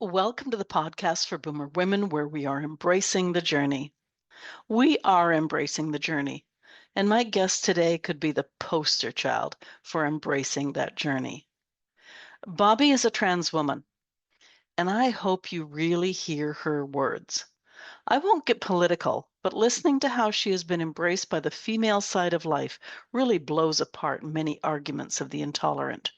Welcome to the podcast for Boomer Women, where we are embracing the journey. We are embracing the journey, and my guest today could be the poster child for embracing that journey. Bobbi is a trans woman, and I hope you really hear her words. I won't get political, but listening to how she has been embraced by the female side of life really blows apart many arguments of the intolerant.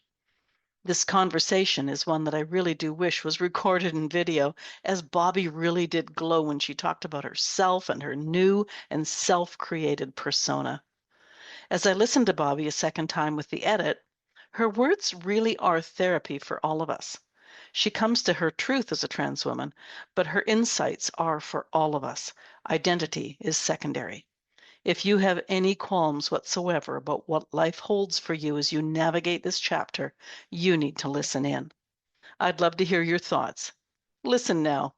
This conversation is one that I really do wish was recorded in video, as Bobbi really did glow when she talked about herself and her new and self-created persona. As I listened to Bobbi a second time with the edit, her words really are therapy for all of us. She comes to her truth as a trans woman, but her insights are for all of us. Identity is secondary. If you have any qualms whatsoever about what life holds for you as you navigate this chapter, you need to listen in. I'd love to hear your thoughts. Listen now.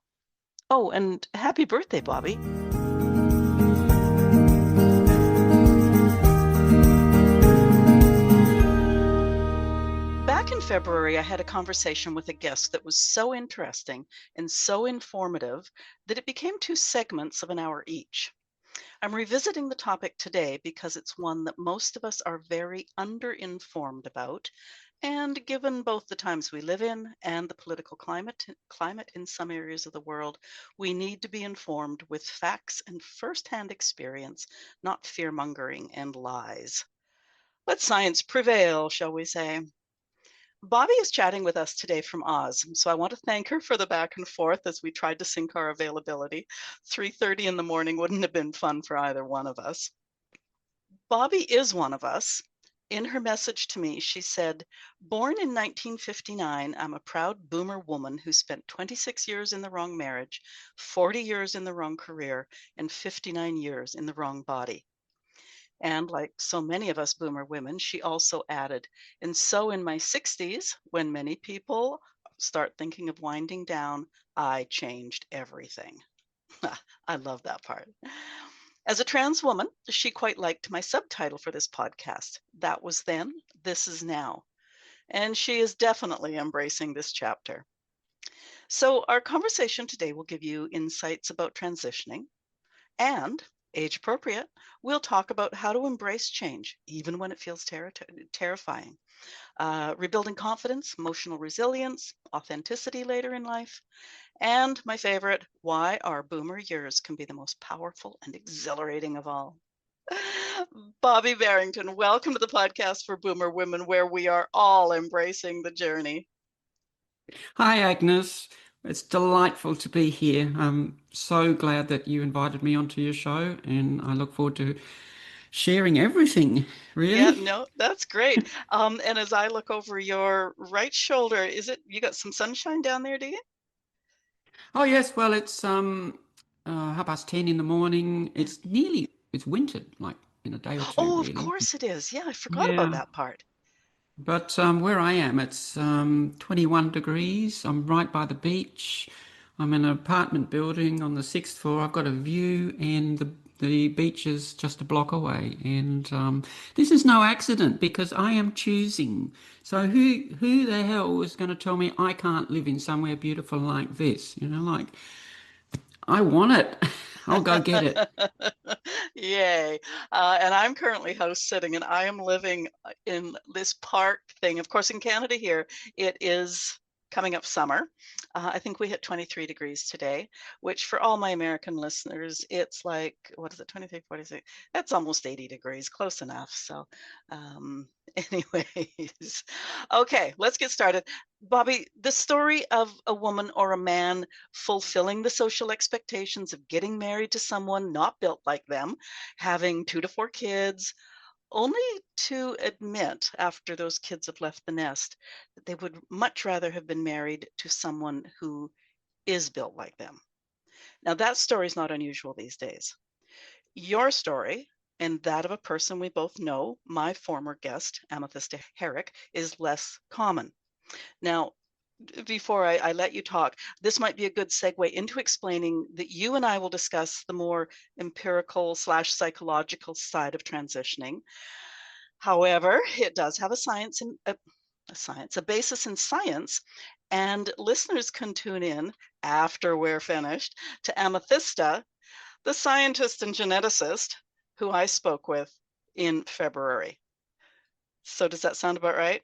Oh, and happy birthday, Bobbi. Back in February, I had a conversation with a guest that was so interesting and so informative that it became two segments of an hour each. I'm revisiting the topic today because it's one that most of us are very underinformed about, and given both the times we live in and the political climate in some areas of the world, we need to be informed with facts and firsthand experience, not fear-mongering and lies. Let science prevail, shall we say. Bobbi is chatting with us today from Oz, so I want to thank her for the back and forth as we tried to sync our availability. 3:30 in the morning wouldn't have been fun for either one of us. Bobbi is one of us. In her message to me, she said, "Born in 1959, I'm a proud boomer woman who spent 26 years in the wrong marriage, 40 years in the wrong career, and 59 years in the wrong body." And like so many of us boomer women, she also added, "And so in my 60s, when many people start thinking of winding down, I changed everything." I love that part. As a trans woman, she quite liked my subtitle for this podcast. That was then, this is now. And she is definitely embracing this chapter. So, our conversation today will give you insights about transitioning and, age appropriate, we'll talk about how to embrace change, even when it feels terrifying. Rebuilding confidence, emotional resilience, authenticity later in life, and my favorite, why our boomer years can be the most powerful and exhilarating of all. Bobbi Barrington, welcome to the podcast for Boomer Women, where we are all embracing the journey. Hi, Agnes. It's delightful to be here. I'm so glad that you invited me onto your show, and I look forward to sharing everything, Yeah, really. no, that's great. And as I look over your right shoulder, is it you got some sunshine down there, do you? Oh, yes, well, it's 10:30 in the morning. It's winter, like in a day or two, Oh, of really. course it is. Yeah, I forgot about Yeah. that part. But where I am, it's 21 degrees. I'm right by the beach. I'm in an apartment building on the sixth floor. I've got a view, and the beach is just a block away. And this is no accident because I am choosing. So who the hell is going to tell me I can't live in somewhere beautiful like this? Like I want it. I'll go get it. Yay. And I'm currently house sitting and I am living in this park thing. Of course, in Canada here, it is coming up summer. I think we hit 23 degrees today, which for all my American listeners, it's like, what is it, 23, 46? That's almost 80 degrees, close enough. So, um, anyways, okay, let's get started. Bobbi, the story of a woman or a man fulfilling the social expectations of getting married to someone not built like them, having 2 to 4 kids, only to admit after those kids have left the nest that they would much rather have been married to someone who is built like them. Now, that story is not unusual these days. Your story and that of a person we both know, my former guest, Amethyst Herrick, is less common. Now, before I let you talk, this might be a good segue into explaining that you and I will discuss the more empirical slash psychological side of transitioning. However, it does have a basis in science, And listeners can tune in after we're finished to Amethysta, the scientist and geneticist who I spoke with in February. So does that sound about right?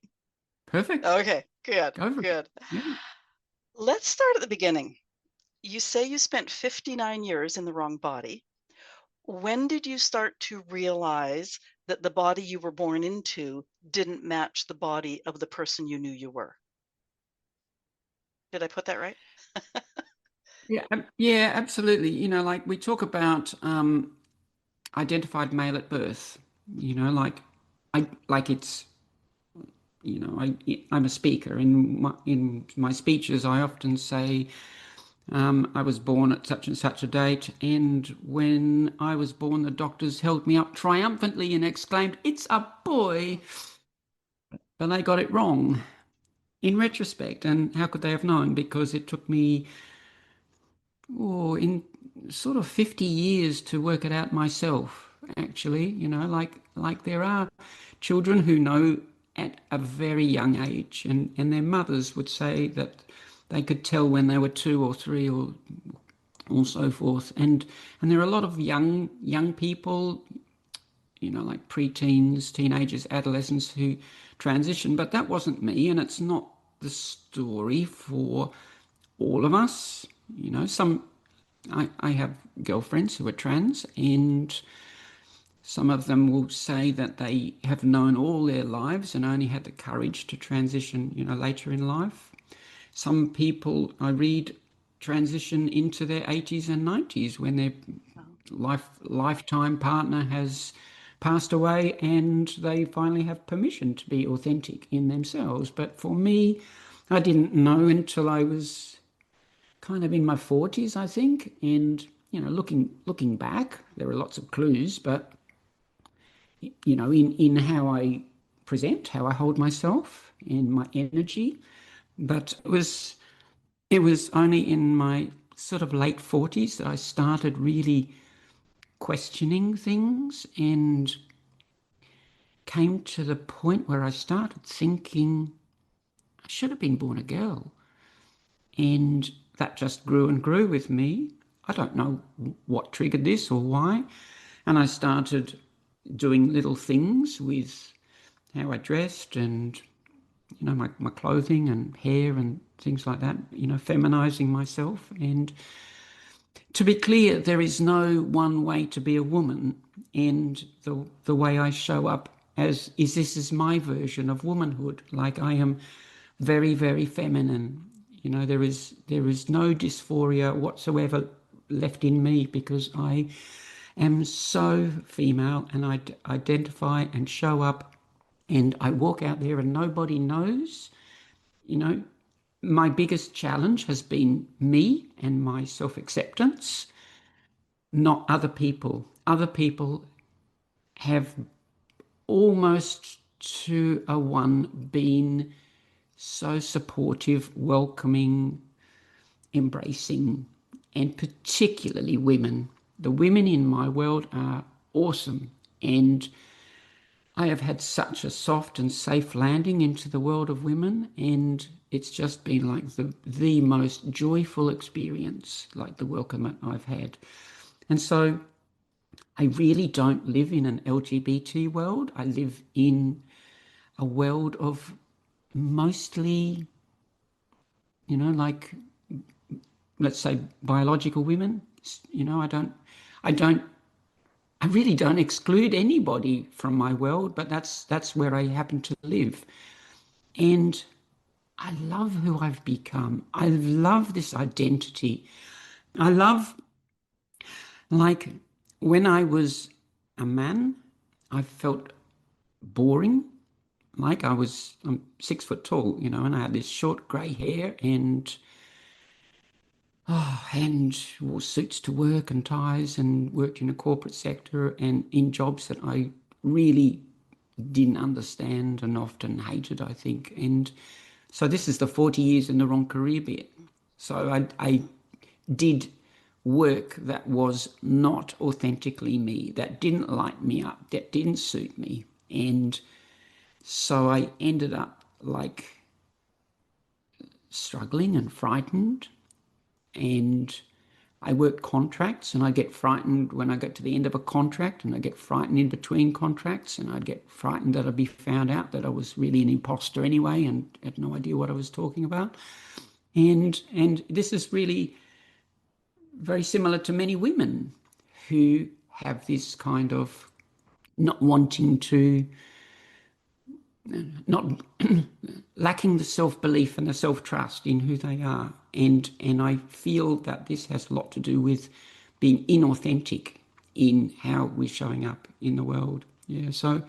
Perfect. Okay, good, Go for it. good. Yeah. Let's start at the beginning. You say you spent 59 years in the wrong body. When did you start to realize that the body you were born into didn't match the body of the person you knew you were? Did I put that right? Yeah, yeah, absolutely. Like we talk about identified male at birth. Like it's I'm a speaker. In my speeches, I often say I was born at such and such a date, and when I was born, the doctors held me up triumphantly and exclaimed, "It's a boy!" But they got it wrong in retrospect. And how could they have known? Because it took me in sort of 50 years to work it out myself, actually. Like there are children who know at a very young age, and their mothers would say that they could tell when they were 2 or 3 or so forth. And there are a lot of young people, like preteens, teenagers, adolescents who transition, but that wasn't me, and it's not the story for all of us. Some I have girlfriends who are trans, and some of them will say that they have known all their lives and only had the courage to transition, later in life. Some people I read transition into their 80s and 90s when their Oh, lifetime partner has passed away and they finally have permission to be authentic in themselves. But for me, I didn't know until I was kind of in my 40s, I think. And looking back, there are lots of clues, but in how I present, how I hold myself, in my energy. But it was only in my sort of late 40s that I started really questioning things and came to the point where I started thinking I should have been born a girl. And that just grew and grew with me. I don't know what triggered this or why. And I started doing little things with how I dressed and, my clothing and hair and things like that, feminizing myself. And to be clear, there is no one way to be a woman. And the way I show up this is my version of womanhood. Like I am very, very feminine. There is no dysphoria whatsoever left in me because I am so female and I identify and show up and I walk out there and nobody knows. You know, my biggest challenge has been me and my self-acceptance, not other people. Other people have almost to a one been so supportive, welcoming, embracing, and particularly women. The women in my world are awesome. And I have had such a soft and safe landing into the world of women, and it's just been like the most joyful experience, like the welcome that I've had. And so I really don't live in an LGBT world. I live in a world of mostly, like, let's say biological women. I don't, I really don't exclude anybody from my world, but that's where I happen to live. And I love who I've become. I love this identity. I love, like, when I was a man, I felt boring. Like I'm 6 foot tall, and I had this short grey hair and wore suits to work and ties and worked in a corporate sector and in jobs that I really didn't understand and often hated, I think. And so this is the 40 years in the wrong career bit. So I did work that was not authentically me, that didn't light me up, that didn't suit me. And so I ended up like struggling and frightened, and I worked contracts, and I get frightened when I get to the end of a contract, and I get frightened in between contracts, and I'd get frightened that I'd be found out that I was really an imposter anyway and had no idea what I was talking about. And this is really very similar to many women who have this kind of not wanting to, not lacking the self-belief and the self-trust in who they are. And I feel that this has a lot to do with being inauthentic in how we're showing up in the world. Yeah. So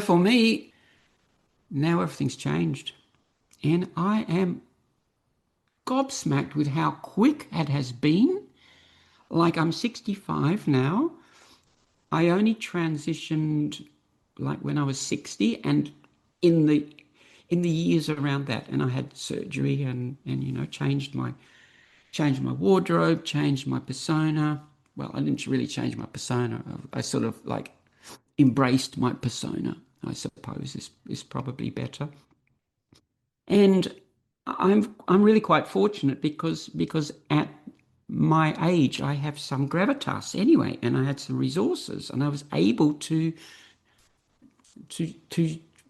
for me, now everything's changed. And I am gobsmacked with how quick it has been. Like, I'm 65 now. I only transitioned like when I was 60, and in the years around that, and I had surgery and changed my wardrobe, changed my persona. Well, I didn't really change my persona. I sort of like embraced my persona, I suppose is probably better. And I'm really quite fortunate because at my age I have some gravitas anyway, and I had some resources, and I was able to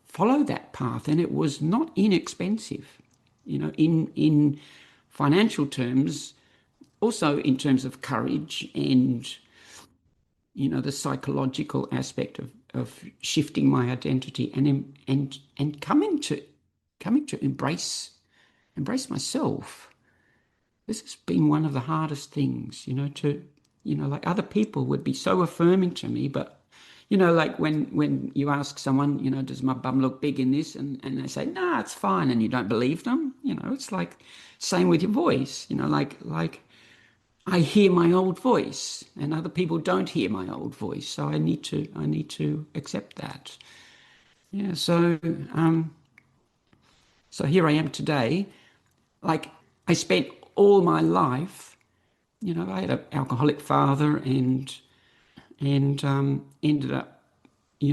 follow that path, and it was not inexpensive, in financial terms, also in terms of courage and the psychological aspect of shifting my identity and coming to embrace myself. This has been one of the hardest things, like other people would be so affirming to me, but like when you ask someone, does my bum look big in this? And they say, nah, it's fine. And you don't believe them. It's like same with your voice, like I hear my old voice and other people don't hear my old voice. So I need to accept that. Yeah. So here I am today. Like, I spent all my life, I had an alcoholic father and ended up,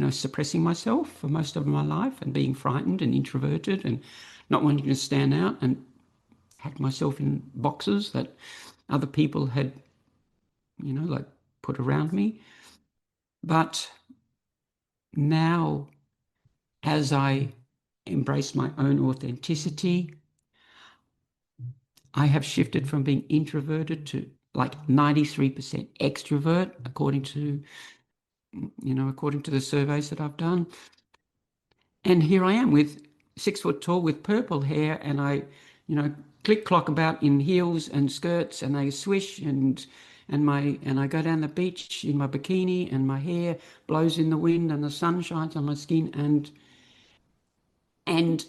suppressing myself for most of my life and being frightened and introverted and not wanting to stand out, and had myself in boxes that other people had, like put around me. But now, as I embrace my own authenticity, I have shifted from being introverted to like 93% extrovert, according to the surveys that I've done. And here I am with 6 foot tall with purple hair, and I, click clock about in heels and skirts, and they swish, and I go down the beach in my bikini, and my hair blows in the wind, and the sun shines on my skin, and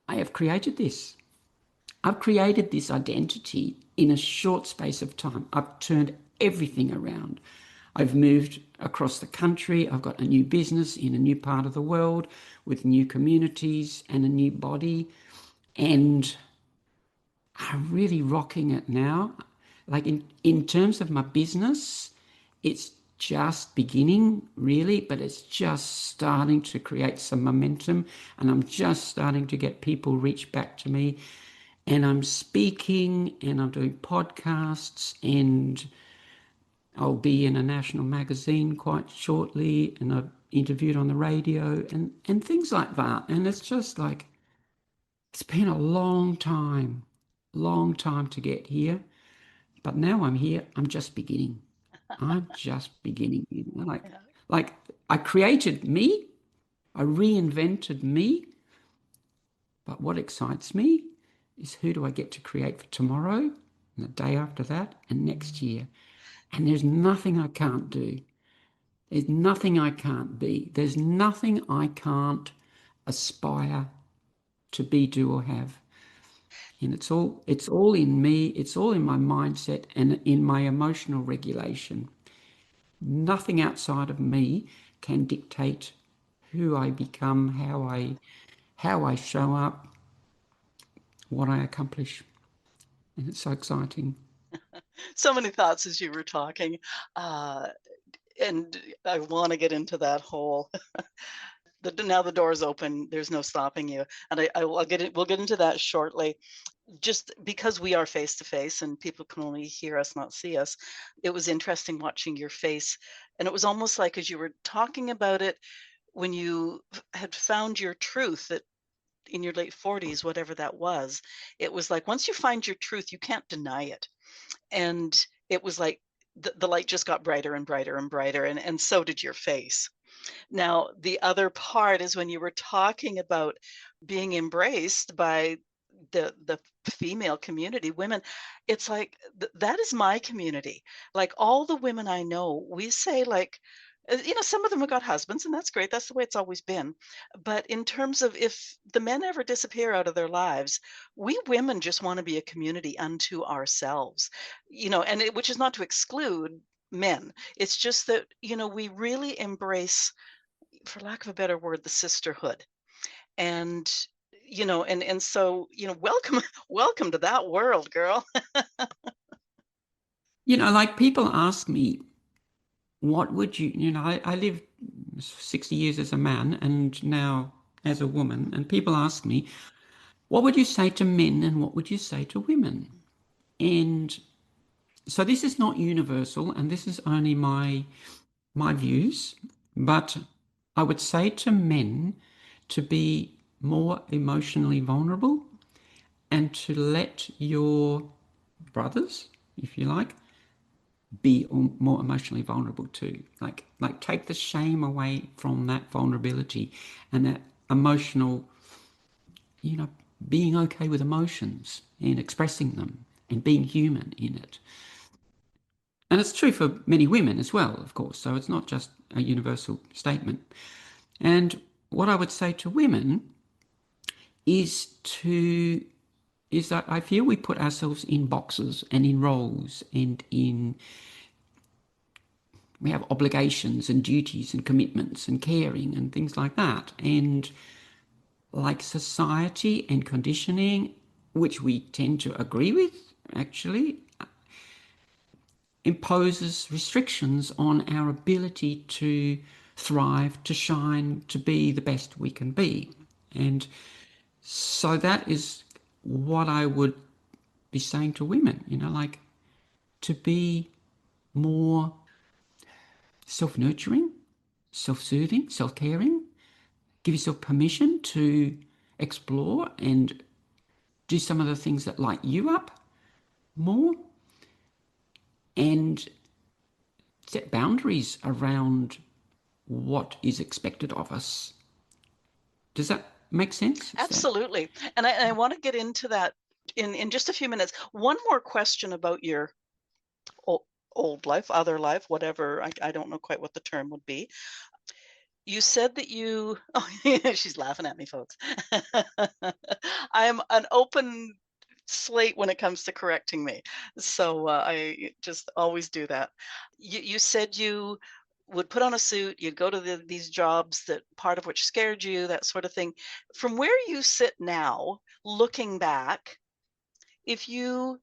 I have created this. I've created this identity in a short space of time. I've turned everything around. I've moved across the country. I've got a new business in a new part of the world with new communities and a new body. And I'm really rocking it now. Like, in terms of my business, it's just beginning really, but it's just starting to create some momentum, and I'm just starting to get people reach back to me, and I'm speaking and I'm doing podcasts, and I'll be in a national magazine quite shortly, and I've interviewed on the radio and things like that. And it's just like, it's been a long time to get here. But now I'm here. I'm just beginning. I'm just beginning. Yeah. Like I created me, I reinvented me. But what excites me is, who do I get to create for tomorrow and the day after that and next year? And there's nothing I can't do. There's nothing I can't be. There's nothing I can't aspire to be, do, or have. And it's all in me. It's all in my mindset and in my emotional regulation. Nothing outside of me can dictate who I become, how I show up, what I accomplish. And it's so exciting. So many thoughts as you were talking. Uh, and I want to get into that whole now the door is open. There's no stopping you. And I'll get it. We'll get into that shortly. Just because we are face to face and people can only hear us, not see us, it was interesting watching your face. And it was almost like as you were talking about it, when you had found your truth that in your late 40s, whatever that was, it was like once you find your truth, you can't deny it. And it was like the light just got brighter and brighter and brighter, and so did your face. Now, the other part is when you were talking about being embraced by the female community, women, it's like that is my community. Like all the women I know, we say like, some of them have got husbands, and that's great. That's the way it's always been. But in terms of if the men ever disappear out of their lives, we women just want to be a community unto ourselves, and which is not to exclude men. It's just that, we really embrace, for lack of a better word, the sisterhood. And so, welcome welcome to that world, girl. Like people ask me, what would I lived 60 years as a man and now as a woman, and people ask me, what would you say to men and what would you say to women? And so this is not universal, and this is only my views, but I would say to men to be more emotionally vulnerable and to let your brothers, if you like, be more emotionally vulnerable too. Like take the shame away from that vulnerability and that emotional, you know, being okay with emotions and expressing them and being human in it. And it's true for many women as well, of course. So it's not just a universal statement. And what I would say to women is to is that I feel we put ourselves in boxes and in roles and in we have obligations and duties and commitments and caring and things like that. And like society and conditioning, which we tend to agree with, actually, imposes restrictions on our ability to thrive, to shine, to be the best we can be. And so that is what I would be saying to women, like to be more self nurturing, self soothing, self caring, give yourself permission to explore and do some of the things that light you up more and set boundaries around what is expected of us. Does that make sense? Is that Absolutely. And I want to get into that in just a few minutes. One more question about your old, old life, other life, whatever. I don't know quite what the term would be. You said that you, oh, she's laughing at me, folks. I'm an open slate when it comes to correcting me. So I just always do that. You said you would put on a suit, you'd go to these jobs that part of which scared you, that sort of thing. From where you sit now, looking back, if you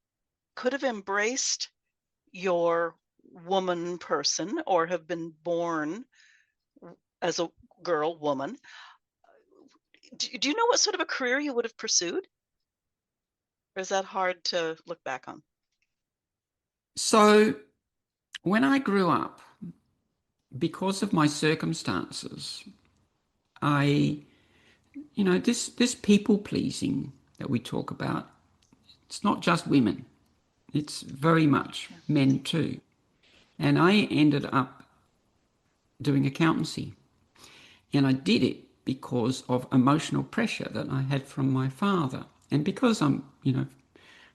could have embraced your woman person or have been born as a girl, woman, do you know what sort of a career you would have pursued? Or is that hard to look back on? so? When I grew up, because of my circumstances, I, this people pleasing that we talk about, it's not just women, it's very much Yeah. men too. And I ended up doing accountancy. And I did it because of emotional pressure that I had from my father. And because I'm,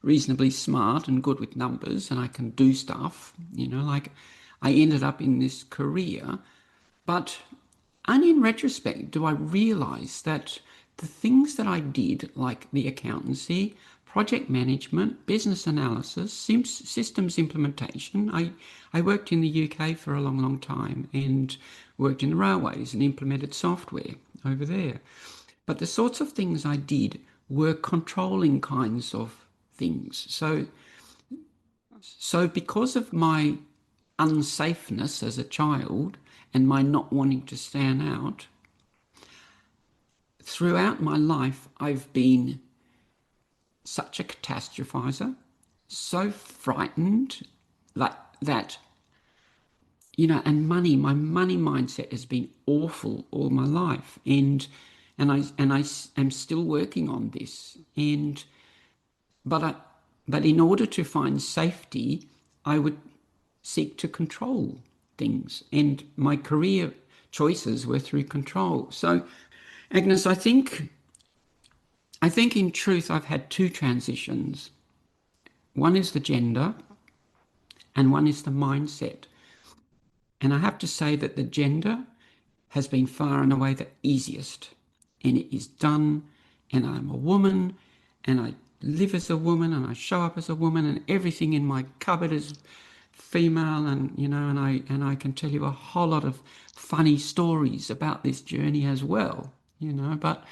reasonably smart and good with numbers and I can do stuff, like I ended up in this career. But only in retrospect do I realise that the things that I did, like the accountancy, project management, business analysis, systems implementation, I worked in the UK for a long, long time and worked in the railways and implemented software over there. But the sorts of things I did were controlling kinds of things. So because of my unsafeness as a child and my not wanting to stand out, throughout my life, I've been such a catastrophizer, so frightened that and my money mindset has been awful all my life, and I am still working on this. And but I, but in order to find safety, I would seek to control things, and my career choices were through control. So, Agnes, I think in truth I've had two transitions. One is the gender, and one is the mindset. And I have to say that the gender has been far and away the easiest. And it is done, and I'm a woman, and I live as a woman, and I show up as a woman, and everything in my cupboard is female, and I can tell you a whole lot of funny stories about this journey as well. But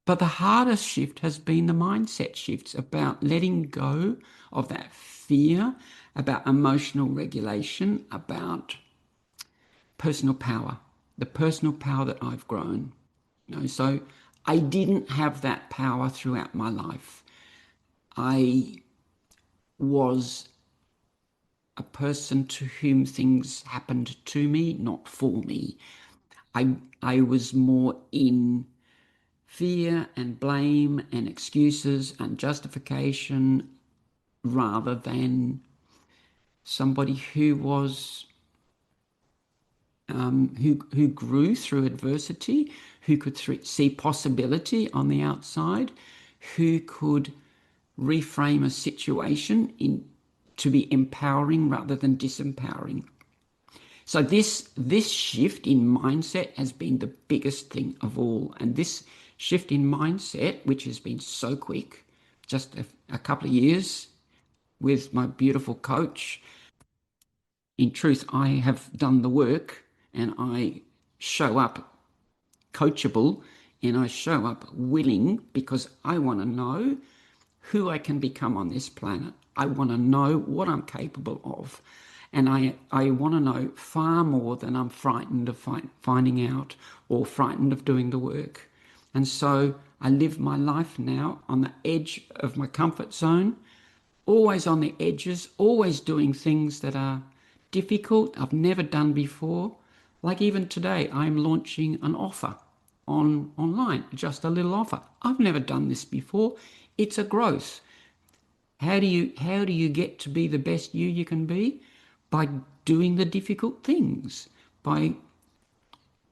the hardest shift has been the mindset shifts about letting go of that fear, about emotional regulation, about personal power, the personal power that I've grown. So I didn't have that power throughout my life. I was a person to whom things happened to me, not for me. I was more in fear and blame and excuses and justification rather than somebody who was who grew through adversity, who could see possibility on the outside, who could reframe a situation in to be empowering rather than disempowering. So this shift in mindset has been the biggest thing of all, and this shift in mindset, which has been so quick, just a couple of years with my beautiful coach. In truth, I have done the work, and I show up coachable, and I show up willing because I want to know who I can become on this planet. I want to know what I'm capable of. And I want to know far more than I'm frightened of finding out or frightened of doing the work. And so I live my life now on the edge of my comfort zone, always on the edges, always doing things that are difficult, I've never done before. Like even today, I'm launching an offer online, just a little offer. I've never done this before. It's a growth. How do you get to be the best you can be? By doing the difficult things, by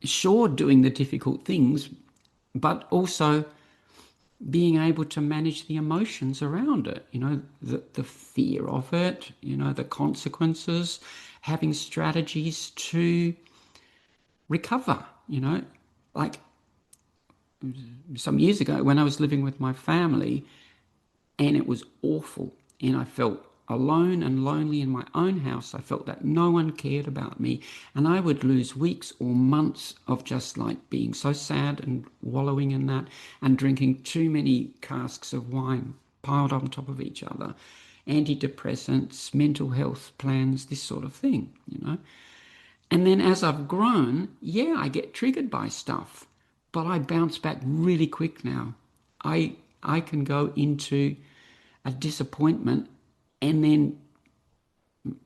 sure doing the difficult things, but also being able to manage the emotions around it, the fear of it, the consequences, having strategies to recover, like some years ago when I was living with my family, and it was awful, and I felt alone and lonely in my own house. I felt that no one cared about me, and I would lose weeks or months of just like being so sad and wallowing in that, and drinking too many casks of wine piled on top of each other, antidepressants, mental health plans, this sort of thing. And then as I've grown, yeah, I get triggered by stuff, but I bounce back really quick now. I can go into a disappointment, and then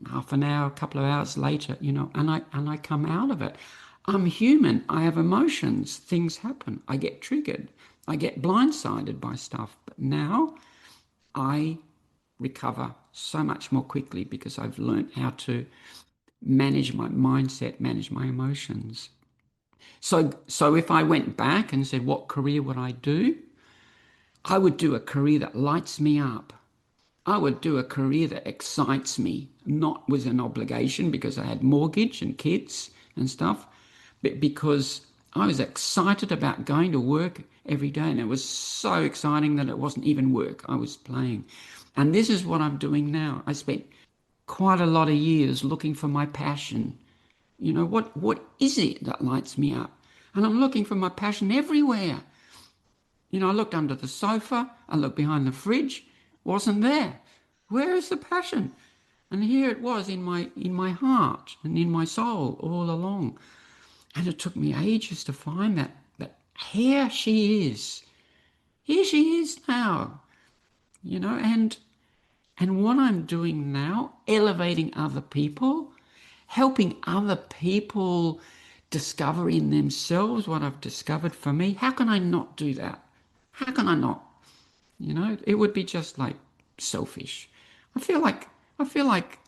half an hour, a couple of hours later, and I come out of it. I'm human. I have emotions. Things happen. I get triggered. I get blindsided by stuff. But now I recover so much more quickly because I've learned how to manage my mindset, manage my emotions. So if I went back and said, what career would I do? I would do a career that lights me up. I would do a career that excites me, not with an obligation because I had mortgage and kids and stuff, but because I was excited about going to work every day, and it was so exciting that it wasn't even work. I was playing. And this is what I'm doing now. I spent quite a lot of years looking for my passion. What is it that lights me up? And I'm looking for my passion everywhere. I looked under the sofa, I looked behind the fridge, wasn't there. Where is the passion? And here it was in my heart and in my soul all along. And it took me ages to find that here she is. Here she is now, and what I'm doing now, elevating other people, helping other people discover in themselves what I've discovered for me. How can I not do that? How can I not? It would be just like selfish. I feel like I feel like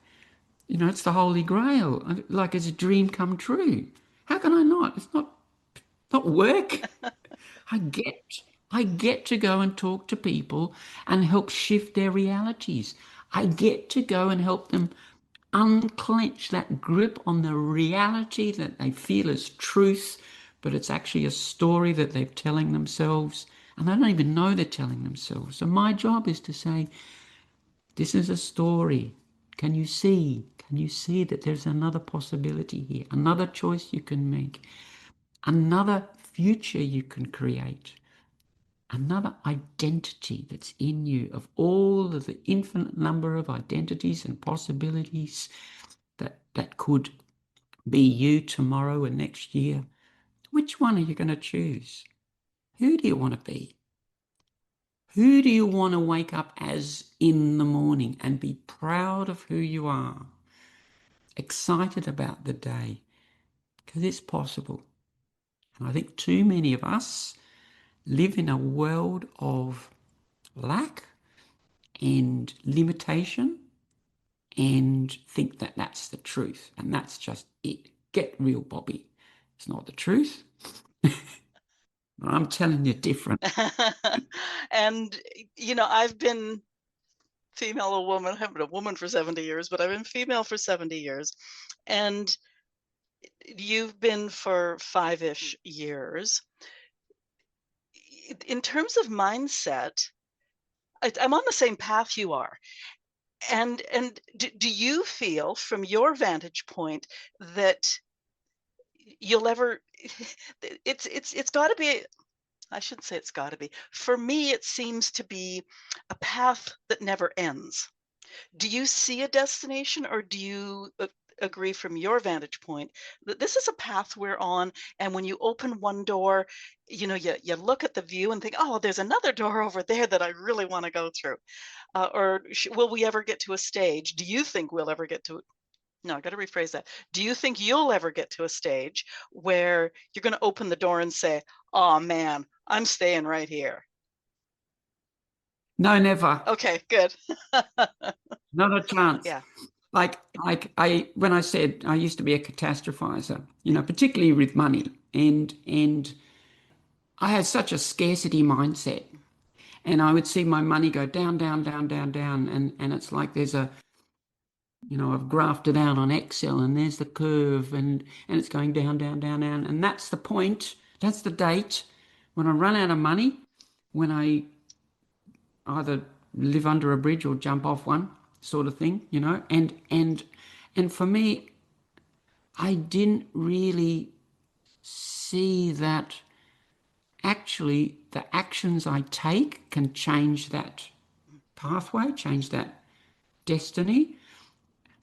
it's the Holy Grail. Like it's a dream come true. How can I not? It's not work. I get I get to go and talk to people and help shift their realities. I get to go and help them unclench that grip on the reality that they feel is truth, but it's actually a story that they're telling themselves, and they don't even know they're telling themselves. So my job is to say, this is a story. Can you see? Can you see that there's another possibility here, another choice you can make, another future you can create, another identity that's in you of all of the infinite number of identities and possibilities that could be you tomorrow and next year? Which one are you going to choose? Who do you want to be? Who do you want to wake up as in the morning and be proud of who you are? Excited about the day, because it's possible. And I think too many of us live in a world of lack and limitation and think that that's the truth. And that's just it. Get real, Bobbi. It's not the truth. I'm telling you different. And, I've been female or woman. I haven't been a woman for 70 years, but I've been female for 70 years. And you've been for 5-ish years. In terms of mindset, I'm on the same path you are. And do you feel from your vantage point that you'll ever it's got to be, I shouldn't say it's got to be. For me, it seems to be a path that never ends. Do you see a destination, or do you agree from your vantage point that this is a path we're on, and when you open one door, you look at the view and think, oh, there's another door over there that I really want to go through? Or will we ever get to a stage? Do you think we'll ever get to, no, I got to rephrase that. Do you think you'll ever get to a stage where you're going to open the door and say, oh man, I'm staying right here? No, never. Okay, good. Not a chance. Yeah. When I said I used to be a catastrophizer, particularly with money, and I had such a scarcity mindset, and I would see my money go down, down, down, down, down, and it's like there's I've graphed it out on Excel, and there's the curve, and it's going down, down, down, down, and that's the point. That's the date when I run out of money, when I either live under a bridge or jump off one, sort of thing, and for me, I didn't really see that actually the actions I take can change that pathway, change that destiny.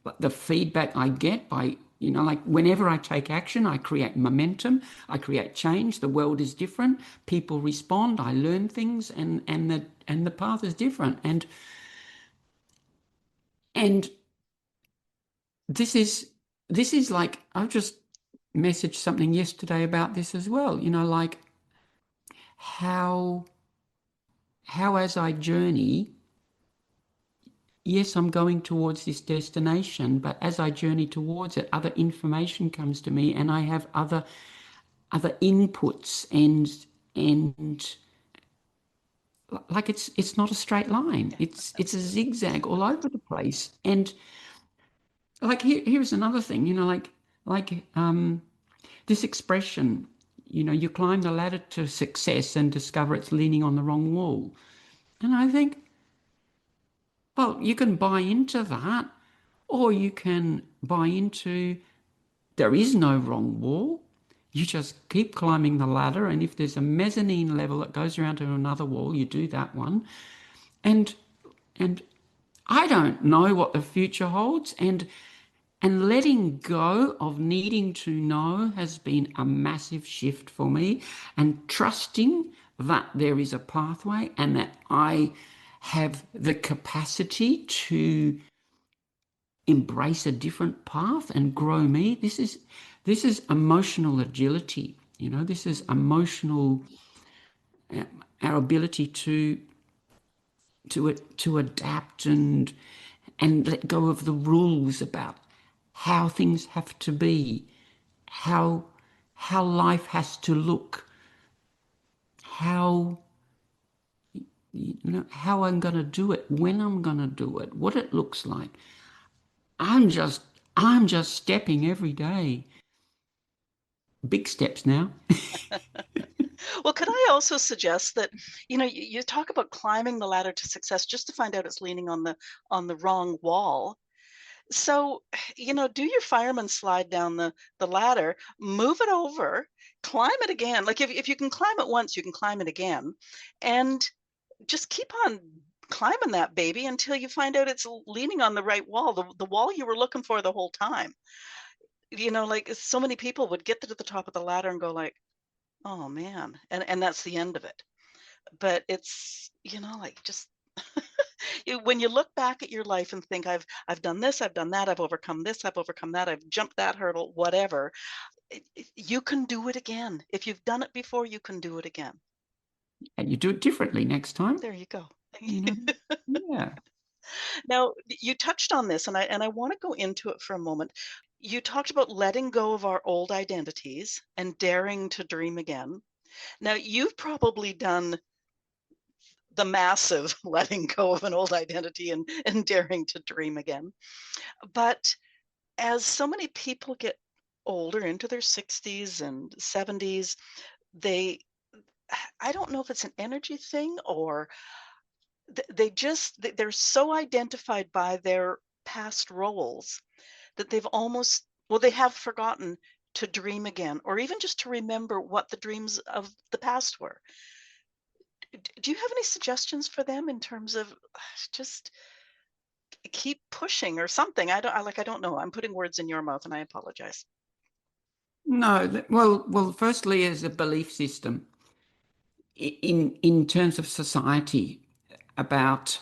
But the feedback I get by, like whenever I take action, I create momentum, I create change. The world is different. People respond. I learn things, and the path is different. And this is like, I've just messaged something yesterday about this as well. Like how as I journey, yes, I'm going towards this destination, but as I journey towards it, other information comes to me, and I have other inputs, and like it's not a straight line. Yeah, It's a zigzag all over the place. And like here's another thing, like this expression, you climb the ladder to success and discover it's leaning on the wrong wall. And I think, well, you can buy into that, or you can buy into there is no wrong wall. You just keep climbing the ladder, and if there's a mezzanine level that goes around to another wall, you do that one. And and I don't know what the future holds, and And letting go of needing to know has been a massive shift for me, and trusting that there is a pathway and that I have the capacity to embrace a different path and grow me. This is emotional agility. This is emotional, our ability to adapt and let go of the rules about how things have to be, how life has to look, how how I'm going to do it, when I'm going to do it, what it looks like. I'm just I'm just stepping every day. Big steps now. Well, could I also suggest that, you talk about climbing the ladder to success just to find out it's leaning on the wrong wall. So, do your fireman slide down the ladder, move it over, climb it again. Like if you can climb it once, you can climb it again, and just keep on climbing that baby until you find out it's leaning on the right wall, the wall you were looking for the whole time. Like so many people would get to the top of the ladder and go like, "Oh man," and that's the end of it. But it's, like just when you look back at your life and think, I've done this, I've done that, I've overcome this, I've overcome that, I've jumped that hurdle, whatever. You can do it again. If you've done it before, you can do it again. And you do it differently next time, There you go. you know. Yeah. Now, you touched on this, and I want to go into it for a moment. You talked about letting go of our old identities and daring to dream again. Now, you've probably done the massive letting go of an old identity and daring to dream again. But as so many people get older into their 60s and 70s, they I don't know if it's an energy thing or they just they're so identified by their past roles that they've almost well they have forgotten to dream again or even just to remember what the dreams of the past were. Do you have any suggestions for them in terms of just keep pushing or something? I don't know. I'm putting words in your mouth and I apologize. No, well, firstly, as a belief system in terms of society about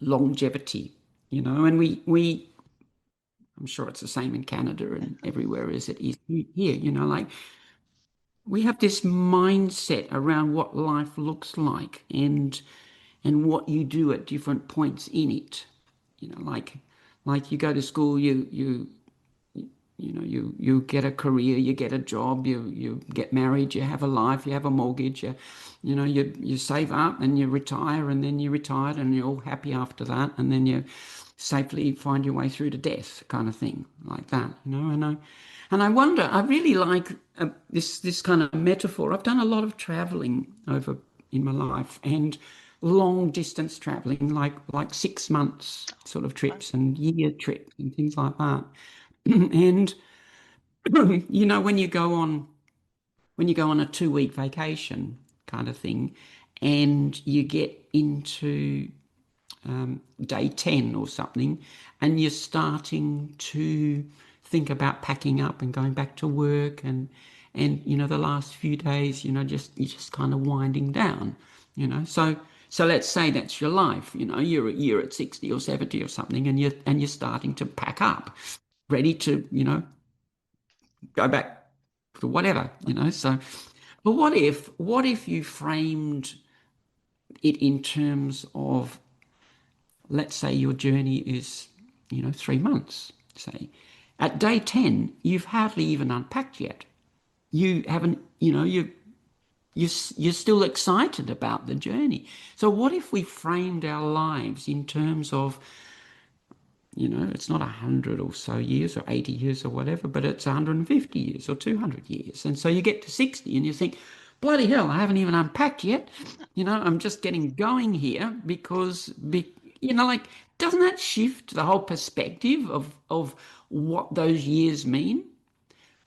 longevity, and we I'm sure it's the same in Canada and everywhere as it is here, like we have this mindset around what life looks like and what you do at different points in it. Like you go to school, you get a career, you get a job, you get married, you have a life, you have a mortgage, you save up and you retire, and then you're retired and you're all happy after that, and then you safely find your way through to death, kind of thing, like that. And I wonder, I really like this kind of metaphor. I've done a lot of traveling over in my life, and long distance traveling, like 6 months sort of Fun. trips and year trips and things like that. And when you go on a 2-week vacation kind of thing, and you get into day 10 or something, and you're starting to think about packing up and going back to work, and the last few days, you're just kind of winding down, so let's say that's your life, you're at 60 or 70 or something, and you're starting to pack up, ready to, go back to whatever, so but what if you framed it in terms of, let's say your journey is, 3 months, say. At day 10, you've hardly even unpacked yet. You haven't, you're still excited about the journey. So what if we framed our lives in terms of, it's not 100 or so years or 80 years or whatever, but it's 150 years or 200 years. And so you get to 60 and you think, bloody hell, I haven't even unpacked yet. I'm just getting going here because, like, doesn't that shift the whole perspective of what those years mean?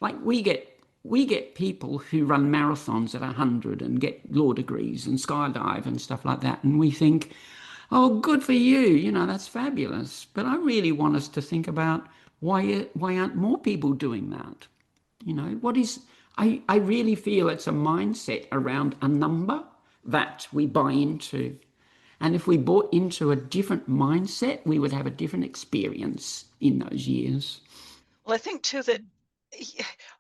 Like we get people who run marathons at 100 and get law degrees and skydive and stuff like that, and we think, oh, good for you, that's fabulous. But I really want us to think about why aren't more people doing that? You know, what is, I really feel it's a mindset around a number that we buy into. And if we bought into a different mindset, we would have a different experience in those years. Well, I think too that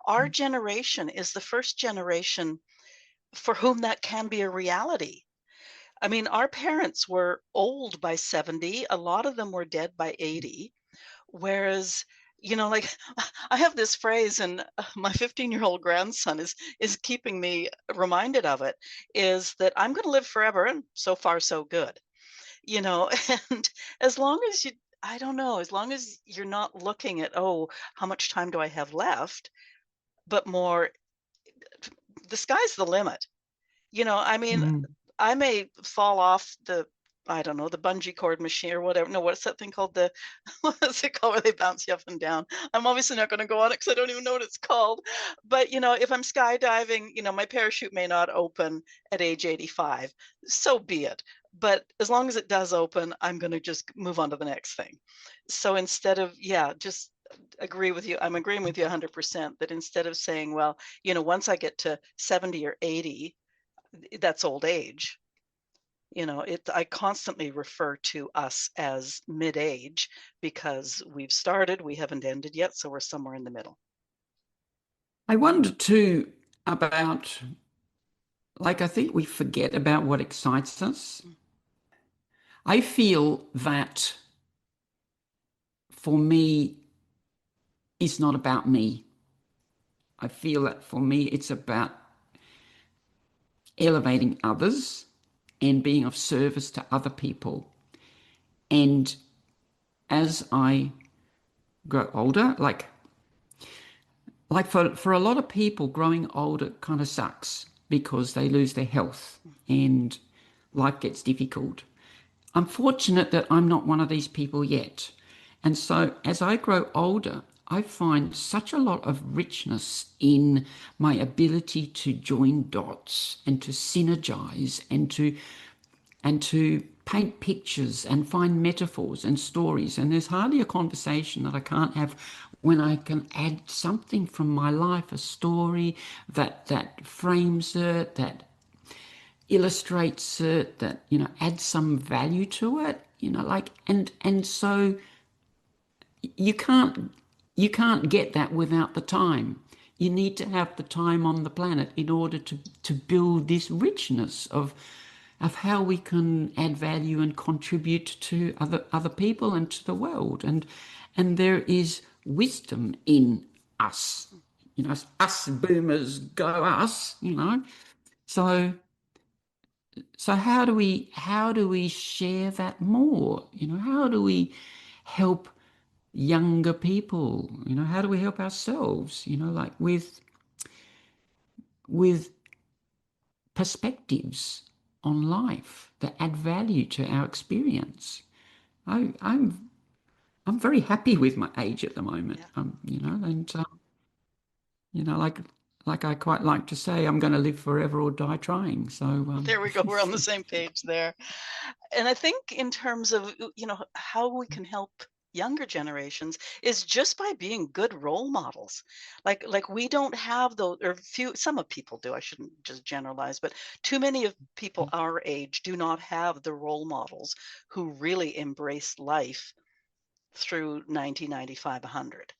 our generation is the first generation for whom that can be a reality. I mean, our parents were old by 70, a lot of them were dead by 80, whereas, like I have this phrase, and my 15-year-old grandson is keeping me reminded of it, is that I'm going to live forever, and so far so good. you know and as long as you I don't know, as long as you're not looking at, oh, how much time do I have left, but more, the sky's the limit. I mean, Mm. I may fall off the, I don't know, the bungee cord machine or whatever. No, what's that thing called? The what's it called where they bounce you up and down? I'm obviously not going to go on it because I don't even know what it's called. But if I'm skydiving, my parachute may not open at age 85. So be it. But as long as it does open, I'm going to just move on to the next thing. So instead of, yeah, just agree with you. I'm agreeing with you 100% that instead of saying, well, once I get to 70 or 80, that's old age. I constantly refer to us as mid-age because we've started, we haven't ended yet, so we're somewhere in the middle. I wonder too about, like, I think we forget about what excites us. Mm. I feel that for me, it's not about me. I feel that for me, it's about elevating others and being of service to other people. And as I grow older, like for a lot of people, growing older kind of sucks because they lose their health and life gets difficult. I'm fortunate that I'm not one of these people yet. And so as I grow older, I find such a lot of richness in my ability to join dots and to synergize and to paint pictures and find metaphors and stories. And there's hardly a conversation that I can't have when I can add something from my life, a story that frames it, that illustrates it, that adds some value to it. And so you can't you can't get that without the time. You need to have the time on the planet in order to build this richness of how we can add value and contribute to other people and to the world. And there is wisdom in us. Us boomers go us. So so how do we share that more? How do we help younger people? How do we help ourselves? Like with perspectives on life that add value to our experience. I'm very happy with my age at the moment. Yeah. And like I quite like to say, I'm going to live forever or die trying. So There we go. We're on the same page there. And I think in terms of, how we can help younger generations is just by being good role models. Like we don't have those, or few, some of people do, I shouldn't just generalize, but too many of people our age do not have the role models who really embraced life through 1995, 100.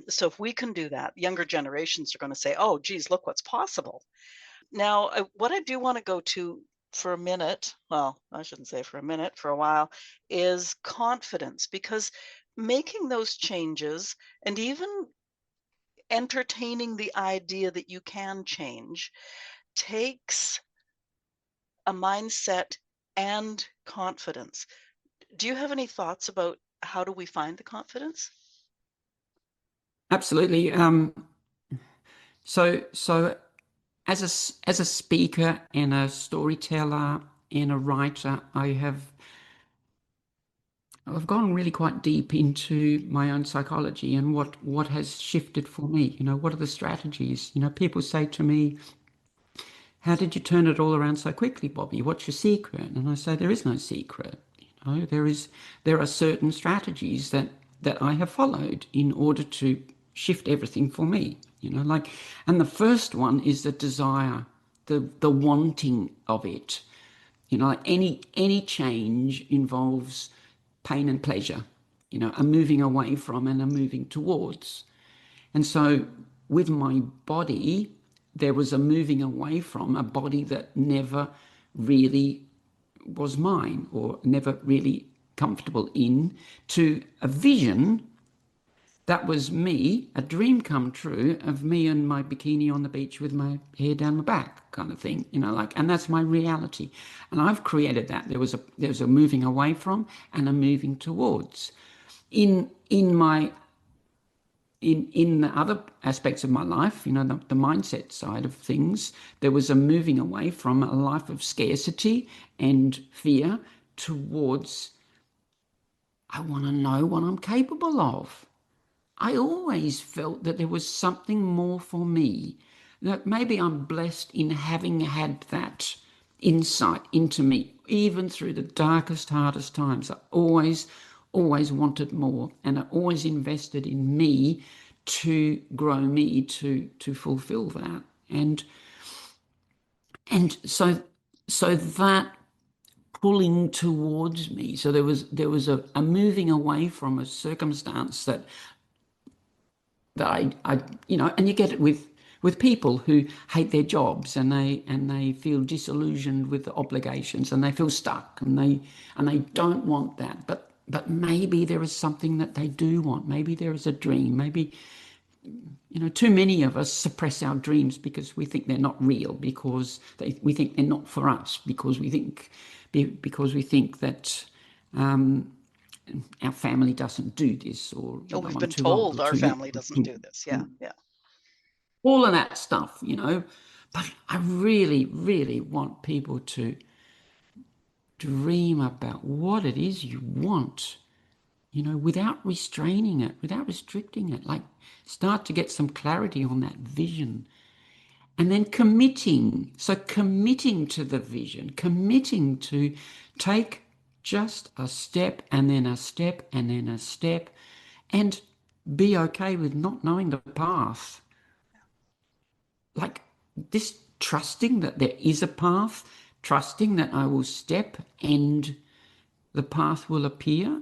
So if we can do that, younger generations are going to say, oh, geez, look what's possible. Now, what I do want to go to for a minute, well, I shouldn't say for a minute, for a while, is confidence, because making those changes and even entertaining the idea that you can change takes a mindset and confidence. Do you have any thoughts about how do we find the confidence? absolutely. So as a speaker and a storyteller and a writer, I've gone really quite deep into my own psychology and what has shifted for me. What are the strategies? People say to me, how did you turn it all around so quickly, Bobby? What's your secret? And I say, there is no secret. There are certain strategies that that I have followed in order to shift everything for me. Like, and the first one is the desire, the wanting of it. Like any change involves pain and pleasure. A moving away from and a moving towards. And so with my body, there was a moving away from a body that never really was mine or never really comfortable in, to a vision that was me, a dream come true of me and my bikini on the beach with my hair down my back kind of thing, like, and that's my reality. And I've created that. There was a moving away from and a moving towards. In the other aspects of my life, the mindset side of things, there was a moving away from a life of scarcity and fear towards, I want to know what I'm capable of. I always felt that there was something more for me. That maybe I'm blessed in having had that insight into me, even through the darkest, hardest times. I always wanted more, and I always invested in me to grow me to fulfill that. And so that pulling towards me. So there was a moving away from a circumstance that I and you get it with people who hate their jobs, and they feel disillusioned with the obligations, and they feel stuck, and they don't want that, but maybe there is something that they do want. Maybe there is a dream. Maybe too many of us suppress our dreams because we think they're not real, because we think they're not for us, because we think that our family doesn't do this, or Oh, we've I'm been too old told or our too young. family doesn't do this. Yeah, yeah. All of that stuff. But I really, really want people to dream about what it is you want, without restraining it, without restricting it. Like, start to get some clarity on that vision. And then committing. So committing to the vision, committing to take just a step, and then a step, and then a step, and be okay with not knowing the path. Like, this, trusting that there is a path, trusting that I will step and the path will appear,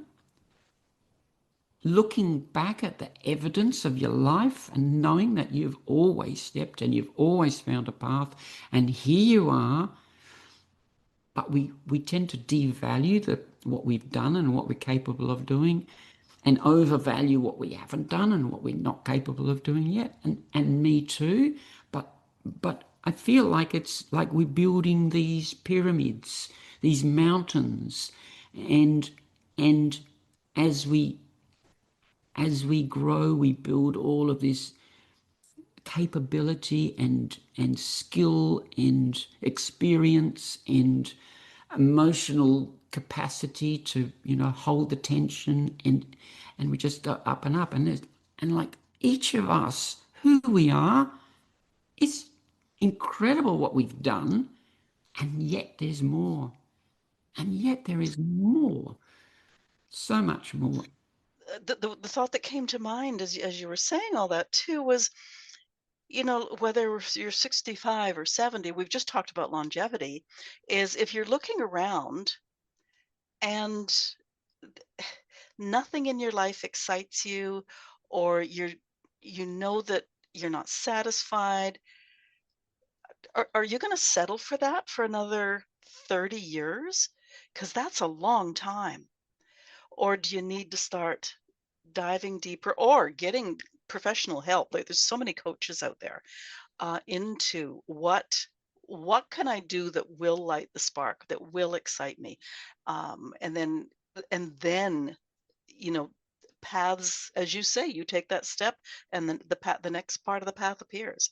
looking back at the evidence of your life and knowing that you've always stepped and you've always found a path, and here you are. But we tend to devalue what we've done and what we're capable of doing, and overvalue what we haven't done and what we're not capable of doing yet. And me too. But I feel like it's like we're building these pyramids, these mountains, and and as we grow, we build all of this capability and skill and experience and emotional capacity to hold the tension, and we just go up and up, and like, each of us, who we are, it's incredible what we've done, and yet there's more, and yet there is more, so much more. The thought that came to mind as you were saying all that too was, whether you're 65 or 70, we've just talked about longevity, is if you're looking around and nothing in your life excites you, or you know that you're not satisfied, are you going to settle for that for another 30 years? Because that's a long time. Or do you need to start diving deeper or getting professional help? Like, there's so many coaches out there, into what can I do that will light the spark, that will excite me, and then you know paths, as you say, you take that step, and then the next part of the path appears.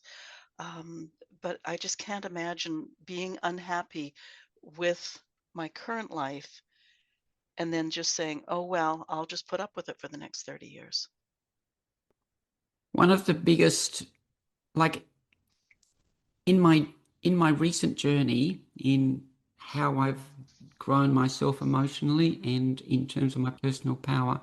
um, but I just can't imagine being unhappy with my current life and then just saying, oh well, I'll just put up with it for the next 30 years. One of the biggest, like, in my recent journey, in how I've grown myself emotionally and in terms of my personal power,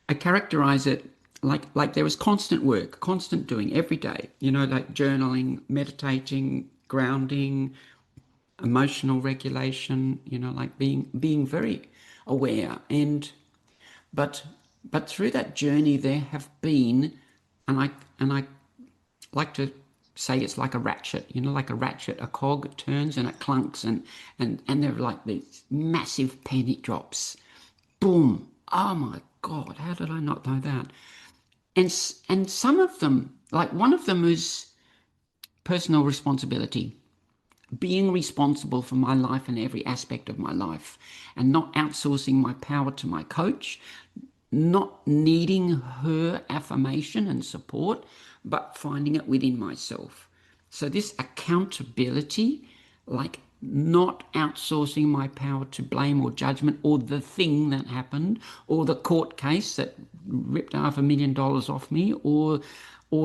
I characterize it like there was constant work, constant doing every day, like journaling, meditating, grounding, emotional regulation, like being very aware. But but through that journey there have been, and I like to say it's like a ratchet, like a ratchet, a cog, it turns and it clunks, and they're like these massive penny drops. Boom. Oh my God, how did I not know that? And some of them, like one of them is personal responsibility, being responsible for my life and every aspect of my life, and not outsourcing my power to my coach, not needing her affirmation and support, but finding it within myself. So, this accountability, like not outsourcing my power to blame or judgment or the thing that happened or the court case that ripped $500,000 off me, or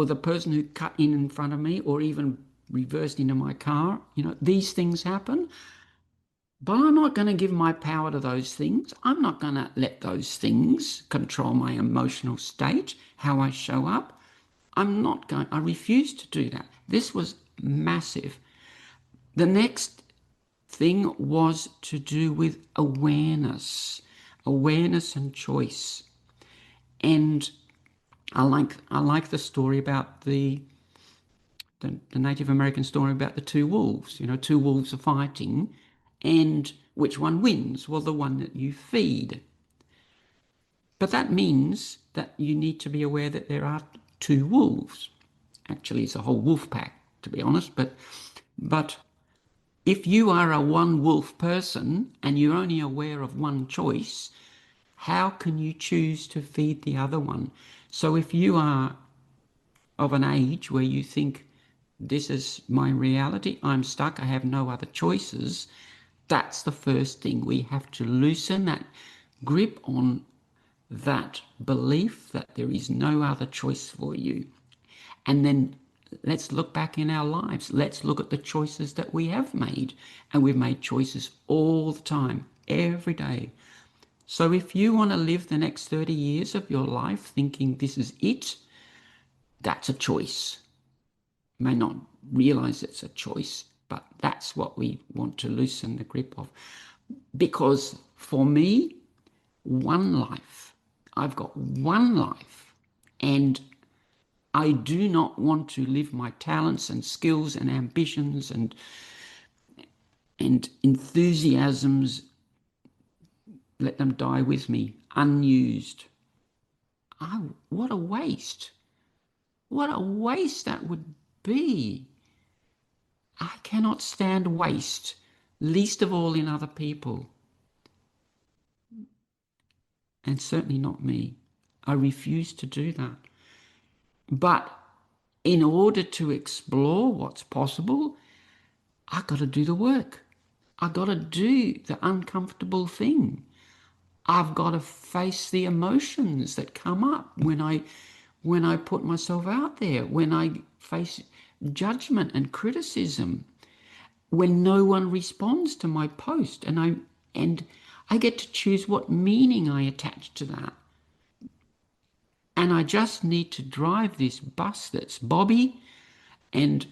the person who cut in front of me, or even reversed into my car. These things happen, but I'm not going to give my power to those things. I'm not going to let those things control my emotional state, how I show up. I refuse to do that. This was massive. The next thing was to do with awareness and choice. And I like the story about the Native American story about the two wolves. Two wolves are fighting, and which one wins? Well, the one that you feed. But that means that you need to be aware that there are two wolves. Actually, it's a whole wolf pack, to be honest. But if you are a one wolf person and you're only aware of one choice, how can you choose to feed the other one? So if you are of an age where you think, this is my reality, I'm stuck, I have no other choices, that's the first thing. We have to loosen that grip on that belief that there is no other choice for you. And then let's look back in our lives. Let's look at the choices that we have made. And we've made choices all the time, every day. So if you want to live the next 30 years of your life thinking this is it, that's a choice. You may not realize it's a choice, but that's what we want to loosen the grip of. Because for me, one life, I've got one life, and I do not want to live my talents and skills and ambitions and enthusiasms, let them die with me, unused. Oh, what a waste. What a waste that would be. I cannot stand waste, least of all in other people, and certainly not me. I refuse to do that. But in order to explore what's possible, I've got to do the work. I've got to do the uncomfortable thing. I've got to face the emotions that come up when I put myself out there, when I face judgment and criticism, when no one responds to my post, and I get to choose what meaning I attach to that. And I just need to drive this bus that's Bobbi, and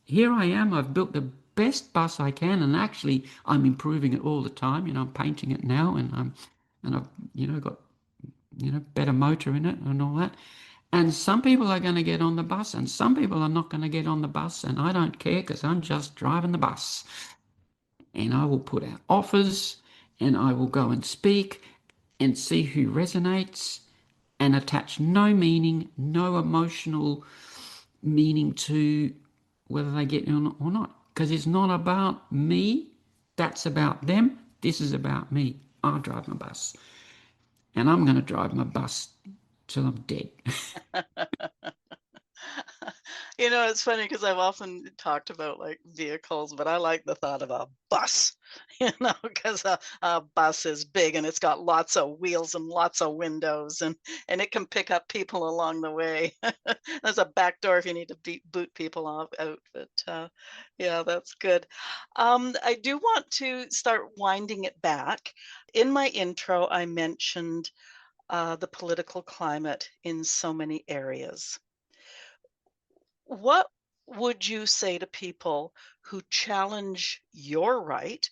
here I am. I've built the best bus I can, and actually I'm improving it all the time. I'm painting it now, and I've got better motor in it and all that. And some people are going to get on the bus, and some people are not going to get on the bus, and I don't care because I'm just driving the bus. And I will put out offers, and I will go and speak and see who resonates, and attach no meaning, no emotional meaning to whether they get on or not, because it's not about me, that's about them. This is about me. I drive my bus, and I'm going to drive my bus till I'm dead. It's funny because I've often talked about like vehicles, but I like the thought of a bus, because a bus is big and it's got lots of wheels and lots of windows, and it can pick up people along the way. There's a back door if you need to boot people out, but yeah, that's good. I do want to start winding it back. In my intro, I mentioned the political climate in so many areas. What would you say to people who challenge your right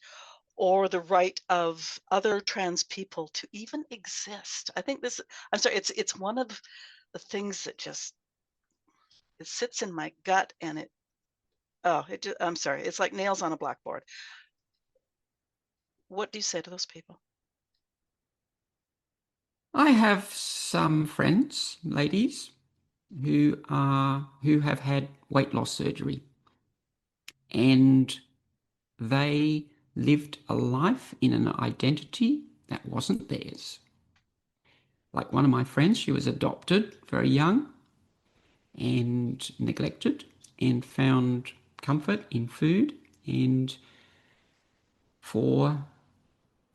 or the right of other trans people to even exist? I think this I'm sorry, it's one of the things that just it sits in my gut and I'm sorry, it's like nails on a blackboard. What do you say to those people? I have some friends, ladies, who have had weight loss surgery, and they lived a life in an identity that wasn't theirs. Like one of my friends, she was adopted very young and neglected and found comfort in food, and for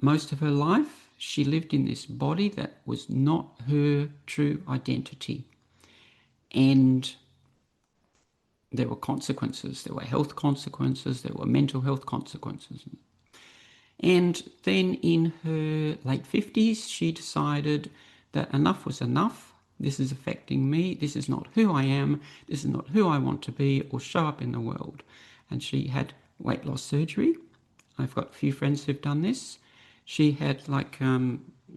most of her life she lived in this body that was not her true identity. And there were consequences, there were health consequences, there were mental health consequences. And then in her late 50s, she decided that enough was enough. This is affecting me. This is not who I am. This is not who I want to be or show up in the world. And she had weight loss surgery. I've got a few friends who've done this. She had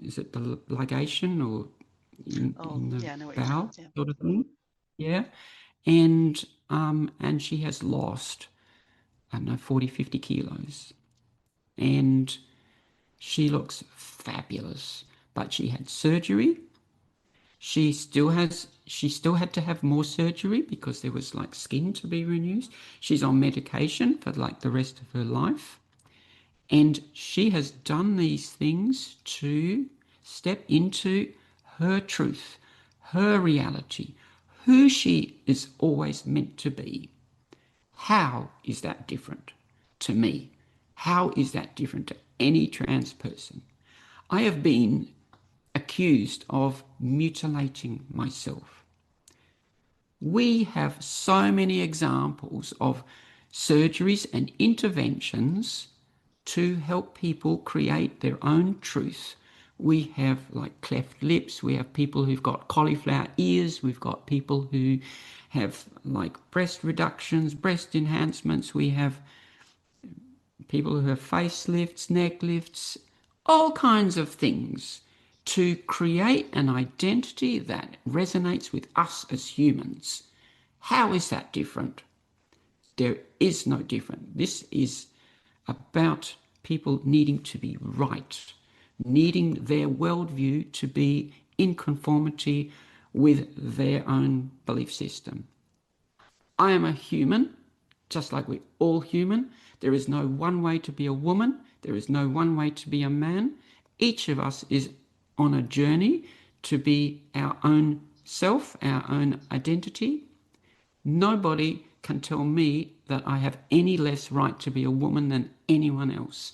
is it the ligation or Oh, in the yeah, I know what you're talking bowel about. Yeah. sort of thing? Yeah. And she has lost, I don't know, 40, 50 kilos. And she looks fabulous, but she had surgery. She still had to have more surgery because there was like skin to be renewed. She's on medication for like the rest of her life. And she has done these things to step into her truth, her reality, who she is always meant to be. How is that different to me? How is that different to any trans person? I have been accused of mutilating myself. We have so many examples of surgeries and interventions to help people create their own truth. We have like cleft lips, we have people who've got cauliflower ears, we've got people who have like breast reductions, breast enhancements, we have people who have facelifts, neck lifts, all kinds of things to create an identity that resonates with us as humans. How is that different? There is no different. This is about people needing to be right, needing their worldview to be in conformity with their own belief system. I am a human, just like we're all human. There is no one way to be a woman. There is no one way to be a man. Each of us is on a journey to be our own self, our own identity. Nobody can tell me that I have any less right to be a woman than anyone else.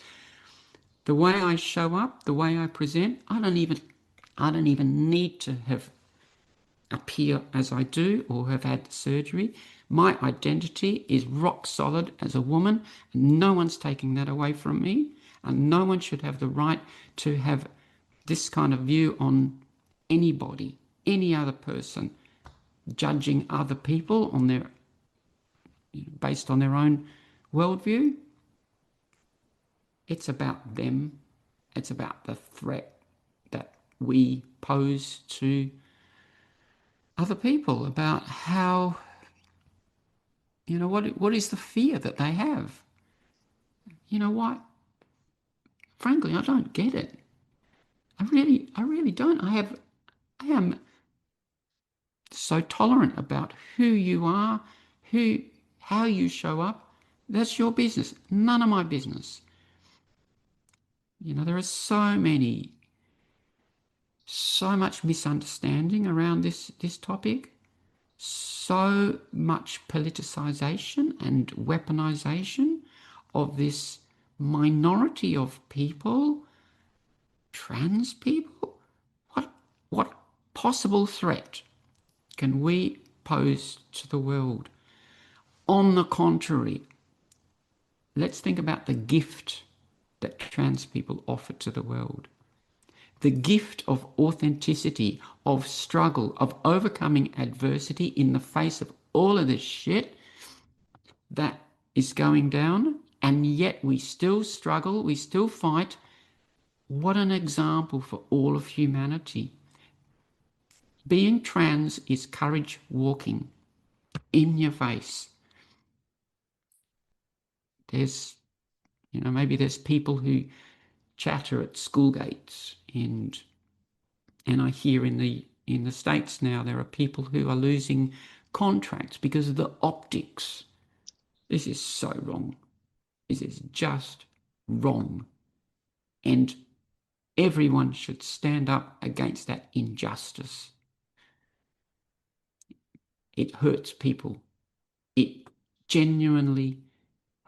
The way I show up, the way I present, I don't even need to have appear as I do or have had surgery. My identity is rock solid as a woman, and no one's taking that away from me, and no one should have the right to have this kind of view on anybody, any other person, judging other people on their based on their own worldview. It's about them. It's about the threat that we pose to other people, about how, what is the fear that they have? You know what? Frankly, I don't get it. I really don't. I am so tolerant about who you are, who, how you show up. That's your business. None of my business. There are so much misunderstanding around this topic, so much politicization and weaponization of this minority of people, trans people. What possible threat can we pose to the world? On the contrary, let's think about the gift that trans people offer to the world. The gift of authenticity, of struggle, of overcoming adversity in the face of all of this shit that is going down, and yet we still struggle, we still fight. What an example for all of humanity. Being trans is courage walking in your face. There's, maybe there's people who chatter at school gates, and I hear in the States now there are people who are losing contracts because of the optics. This is so wrong. This is just wrong. And everyone should stand up against that injustice. It hurts people. It genuinely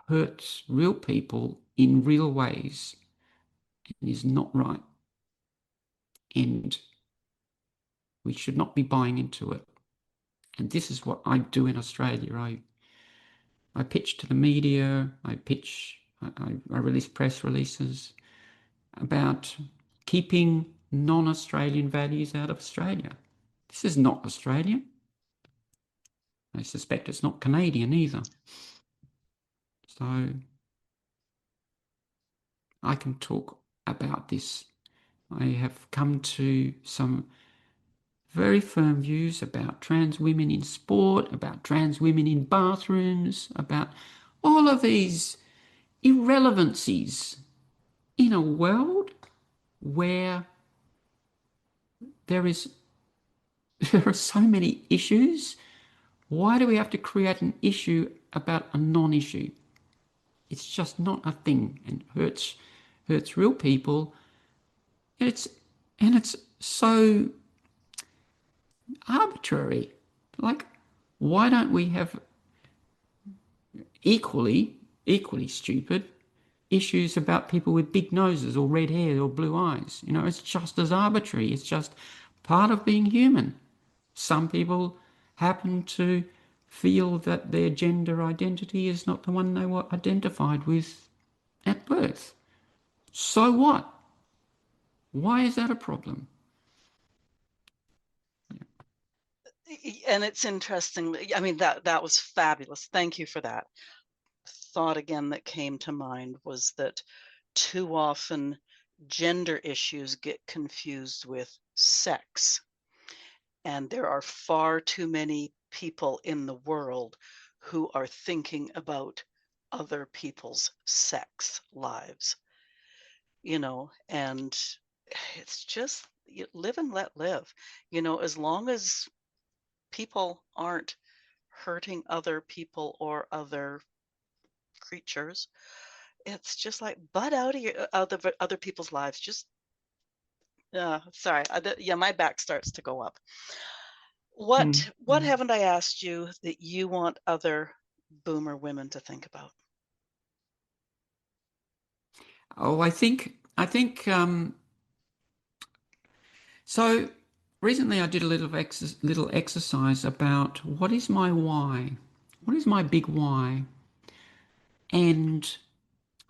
hurts real people in real ways and is not right. And we should not be buying into it. And this is what I do in Australia. I pitch to the media, I release press releases about keeping non-Australian values out of Australia. This is not Australian. I suspect it's not Canadian either. So I can talk about this. I have come to some very firm views about trans women in sport, about trans women in bathrooms, about all of these irrelevancies in a world where there is there are so many issues. Why do we have to create an issue about a non-issue? It's just not a thing, and hurts real people. And it's so arbitrary. Like, why don't we have equally stupid issues about people with big noses or red hair or blue eyes? It's just as arbitrary. It's just part of being human. Some people happen to feel that their gender identity is not the one they were identified with at birth. So what? Why is that a problem? And it's interesting. I mean, that was fabulous. Thank you for that. Thought again that came to mind was that too often gender issues get confused with sex. And there are far too many people in the world who are thinking about other people's sex lives, and it's just live and let live. As long as people aren't hurting other people or other creatures, it's just like butt out of your other people's lives. Just sorry, yeah, my back starts to go up. What Mm. haven't I asked you that you want other boomer women to think about? Oh, I think so. Recently, I did a little exercise about what is my why, what is my big why, and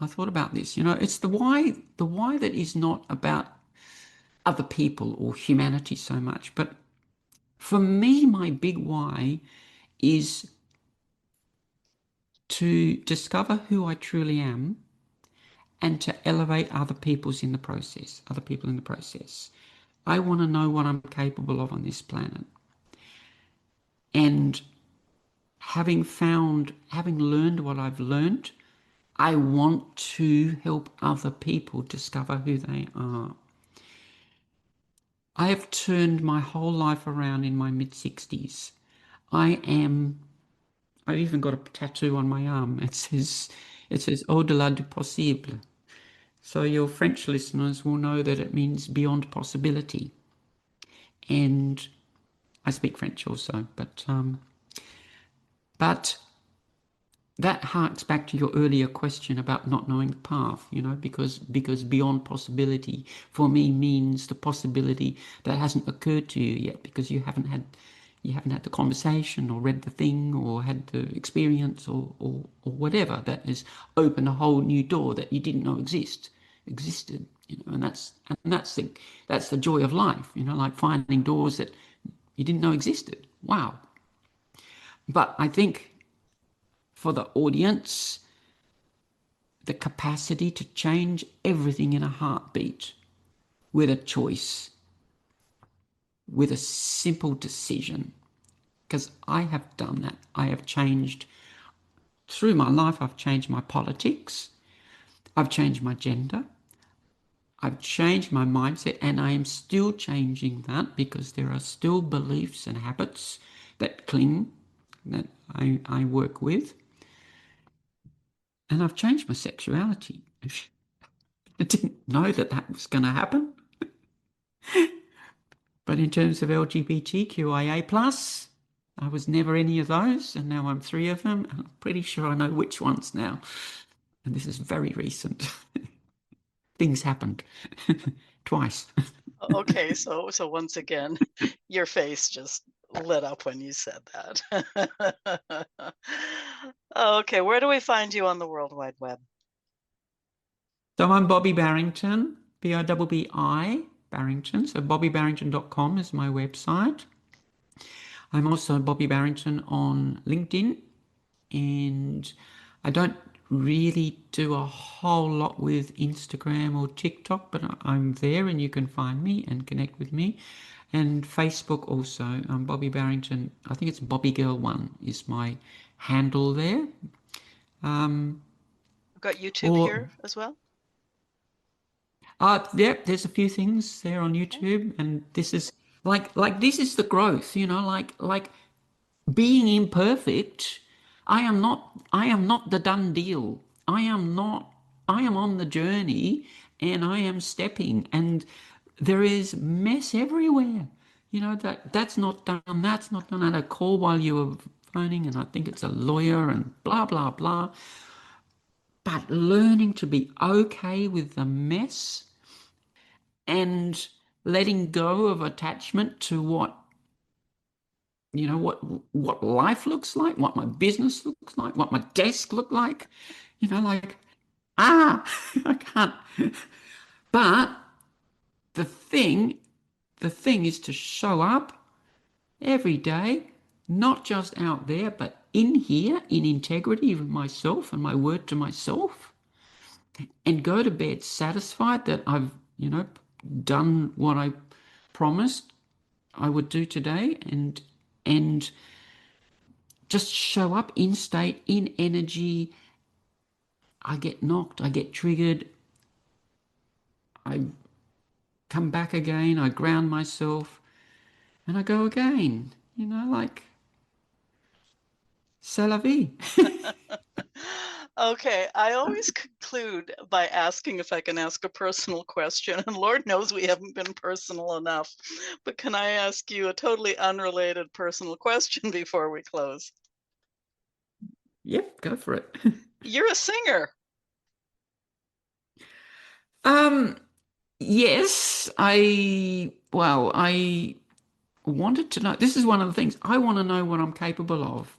I thought about this. It's the why that is not about other people or humanity so much, but for me, my big why is to discover who I truly am and to elevate other people in the process. I want to know what I'm capable of on this planet. And having learned what I've learned, I want to help other people discover who they are. I have turned my whole life around in my mid-60s. I've even got a tattoo on my arm. It says au-delà du possible. So your French listeners will know that it means beyond possibility. And I speak French also, but that harks back to your earlier question about not knowing the path, because beyond possibility for me means the possibility that hasn't occurred to you yet because you haven't had the conversation or read the thing or had the experience or whatever that has opened a whole new door that you didn't know exist. existed, and that's the joy of life, like finding doors that you didn't know existed. Wow. But I think for the audience, the capacity to change everything in a heartbeat with a choice, with a simple decision, because I have done that. I have changed through my life. I've changed my politics. I've changed my gender. I've changed my mindset, and I am still changing that because there are still beliefs and habits that cling that I work with. And I've changed my sexuality. I didn't know that that was going to happen. But in terms of LGBTQIA+, I was never any of those, and now I'm three of them, and I'm pretty sure I know which ones now. And this is very recent. Things happened twice. Okay, so once again, your face just lit up when you said that. Okay, where do we find you on the World Wide Web? So I'm Bobbi Barrington, Bobbi Barrington. So bobbibarrington.com is my website. I'm also Bobbi Barrington on LinkedIn, and I don't really do a whole lot with Instagram or TikTok, but I'm there and you can find me and connect with me. And Facebook also, Bobbi Barrington, I think it's Bobby Girl One is my handle there. I've got YouTube Or here as well. yeah, there's a few things there on Yeah. YouTube, and this is like this is the growth, like being imperfect. I am not the done deal. I am on the journey, and I am stepping, and there is mess everywhere. That's not done, that's not done. I had a call while you were phoning, and I think it's a lawyer and blah blah blah. But learning to be okay with the mess and letting go of attachment to what life looks like, what my business looks like, what my desk look like, like ah, I can't. But the thing, the thing is to show up every day, not just out there, but in here, in integrity with myself and my word to myself, and go to bed satisfied that I've, done what I promised I would do today, and just show up in state, in energy. I get knocked, I get triggered, I come back again, I ground myself, and I go again. Like c'est la vie. Okay, I always conclude by asking if I can ask a personal question, and Lord knows we haven't been personal enough. But can I ask you a totally unrelated personal question before we close? Yep, go for it. You're a singer. um, yes, I wanted to know. This is one of the things I want to know what I'm capable of.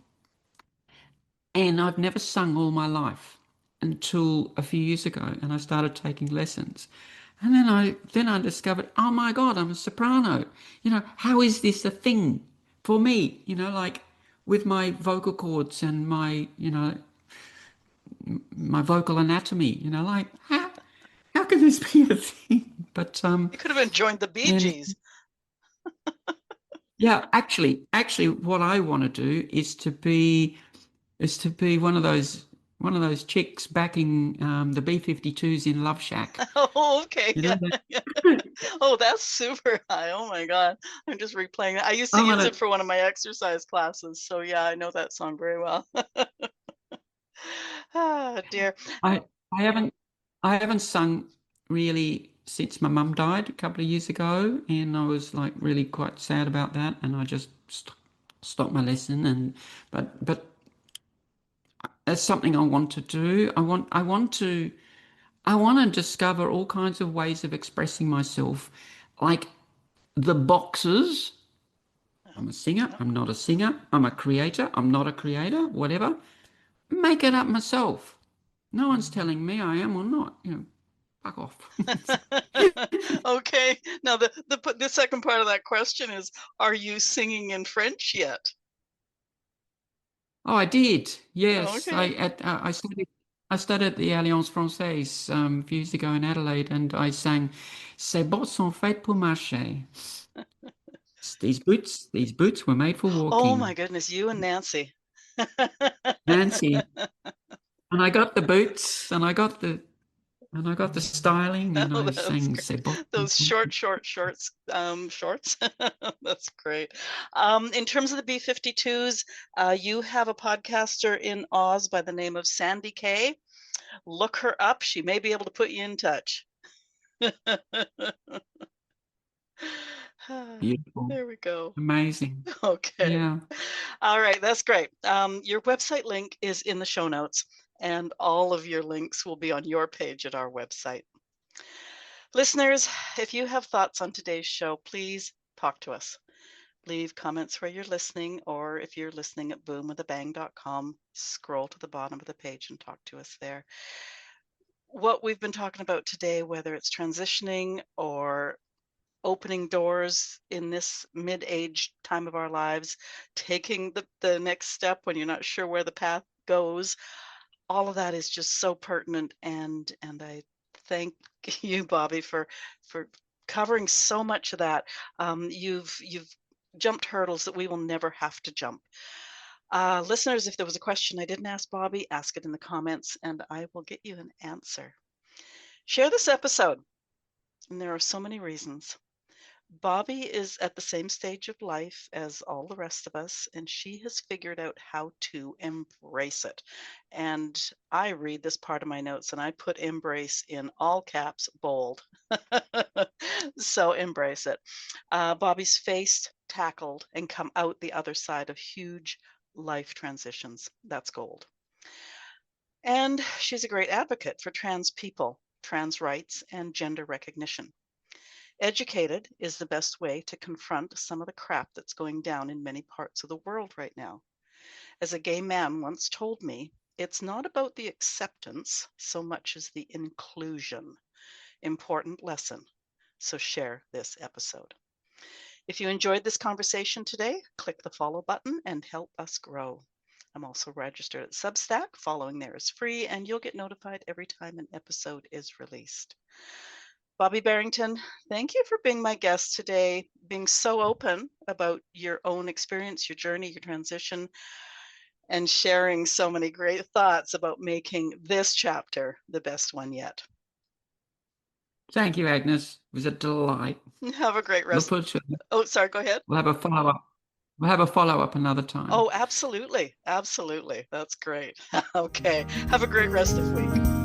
And I've never sung all my life until a few years ago, and I started taking lessons. And then I discovered, oh my God, I'm a soprano. How is this a thing for me? Like with my vocal cords and my vocal anatomy. Like how can this be a thing? But You could have been joined the Bee and Gees. yeah, actually, what I want to do is to be one of those chicks backing the B-52s in Love Shack. Oh, okay. You Yeah, know, that, yeah. Oh, that's super high. Oh my God. I'm just replaying that. I used to I use want it to. for one of my exercise classes. So yeah, I know that song very well. Ah, dear. I I haven't I haven't sung really since my mum died a couple of years ago, and I was like really quite sad about that, and I just stopped my lesson. And but that's something I want to do. I want to discover all kinds of ways of expressing myself, like the boxes. Yeah, I'm a singer. yeah. I'm not a singer. I'm a creator. I'm not a creator. Whatever. Make it up myself. No one's telling me I am or not. fuck off. Okay. Now the second part of that question is, are you singing in French yet? Oh, I did. Yes, Okay. I studied at the Alliance Française a few years ago in Adelaide, and I sang "Ces bottes sont faites pour marcher." These boots were made for Oh my walking. goodness, you and Nancy. Nancy, and I got the boots, and I got the styling, and Oh, I that's sang great. "Ces bottes sont Those faites pour-" shorts. That's great. In terms of the B-52s, you have a podcaster in Oz by the name of Sandy Kay. Look her up. She may be able to put you in touch. Beautiful, There we go. amazing. Okay. Yeah. All right, that's great. Your website link is in the show notes, and all of your links will be on your page at our website. Listeners, if you have thoughts on today's show, please talk to us. Leave comments where you're listening, or if you're listening at boomwithabang.com, scroll to the bottom of the page and talk to us there. What we've been talking about today, whether it's transitioning or opening doors in this mid-age time of our lives, taking the next step when you're not sure where the path goes, all of that is just so pertinent, and I thank you, Bobbi, for covering so much of that. You've jumped hurdles that we will never have to jump. Listeners, if there was a question I didn't ask Bobbi, ask it in the comments and I will get you an answer. Share this episode, and there are so many reasons. Bobbi is at the same stage of life as all the rest of us, and she has figured out how to embrace it. And I read this part of my notes and I put embrace in all caps, bold. So embrace it. Bobbi's faced, tackled, and come out the other side of huge life transitions. That's gold. And she's a great advocate for trans people, trans rights, and gender recognition. Educated is the best way to confront some of the crap that's going down in many parts of the world right now. As a gay man once told me, it's not about the acceptance so much as the inclusion. Important lesson. So share this episode. If you enjoyed this conversation today, click the follow button and help us grow. I'm also registered at Substack. Following there is free, and you'll get notified every time an episode is released. Bobbi Barrington, thank you for being my guest today, being so open about your own experience, your journey, your transition, and sharing so many great thoughts about making this chapter the best one yet. Thank you, Agnes. It was a delight. Have a great Look rest. forward to it. Oh, sorry, go ahead. We'll have a follow up. We'll have a follow up another time. Oh, absolutely. Absolutely. That's great. Okay. Have a great rest of the week.